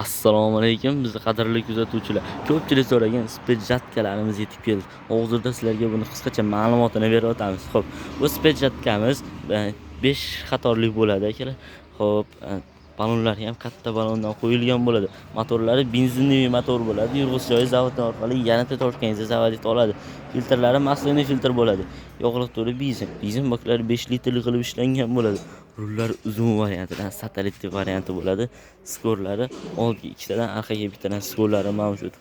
Assalomu alaykum, biz qadrli kuzatuvchilar. Ko'pchilik so'ragan spedjatkalarimiz yetib keldi. Hozirda sizlarga buni qisqacha ma'lumotini berib o'tamiz. Xo'p, bu spedjatkamiz 5 qatorli bo'ladi akalar. Xo'p, balonlari ham katta balondan qo'yilgan bo'ladi. Motorlari benzinli motor bo'ladi. Yurg'ish joyi zavoddan orqali yanada tortganingizda zavodit oladi. Filtrlari mas'ulniy filtr bo'ladi. Yog'liq to'ri benzin baklari 5 litrli qilib ishlangan bo'ladi. Rullar uzun variantidan satelit varianti bo'ladi. Skorlari oldiga ikkitadan, orqaga bittadan skorlari mavjud.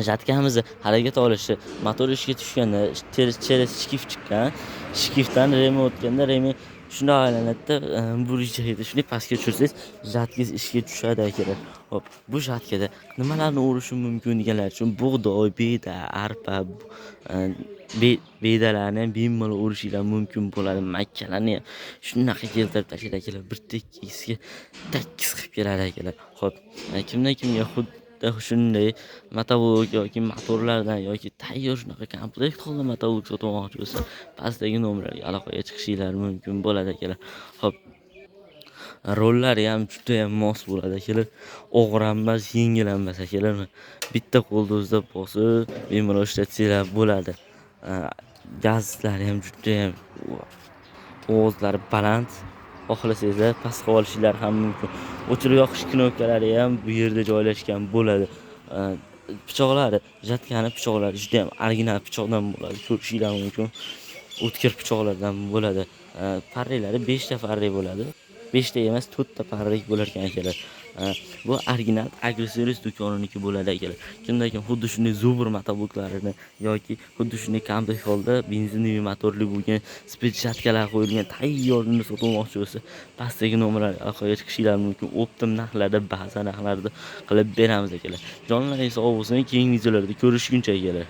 Jatkamizni harakat olishi motor ishga tushganda через shift chiqqan, shiftdan remi o'tganda remi shunday aylanadi-da, burishida shunday pastga tushirsangiz jatkangiz ishga tushadi akalar. Hop, bu jatkada nimalarni o'rishi mumkin deganlar uchun bug'doy, beda, arpa, bedalarni ham bemalol o'rishinglar mumkin bo'ladi. Makkalarni ham shunaqa keltirib tashlaydi akalar. Bir tekkisiga takkiz qilib keladi akalar. Hop, kimdan kimga xuddi shunday motovlog yoki motorlardan yoki tayyor shunaqa komplekt holda motovlog sotmoqchi bo'lsa, pastdagi nomerlarga aloqaga chiqishinglar mumkin bo'ladi akalar. Hop, rollari ham juda ham mos bo'ladi akalar. Og'ir emas, yengil emas akalar. Bitta qo'lda o'zida bosib, bemalol ishlatsanglar bo'ladi. Gazlari ham juda ham ovozlari baland. Xohlasangizlar pastga olishinglar ham mumkin. O'chirib yoqish knopkalari ham bu yerda joylashgan bo'ladi. Pichoqlari, jatkani pichoqlari juda ham original pichoqdan bo'ladi. Ko'rishinglar mumkin. O'tkir pichoqlardan bo'ladi. Parrelari 5 ta parre bo'ladi. 5 ta emas, 4 ta parrak bo'lar ekan akalar. Bu original Agrosservis do'koniniki bo'ladi akalar. Kimda kim xuddi shunday zubr motobuklarini yoki xuddi shunday komplekt holda benzinli motorli bo'lgan spedjatkalar qo'yilgan tayyorini sotmoqchi bo'lsa, pastdagi nomerlarga aloqaga chiqishinglar mumkin. Optim narxlarda, ba'zi narxlarda qilib beramiz akalar. Jonlaringiz sog' bo'lsin, keyingi videolarda ko'rishguncha akalar.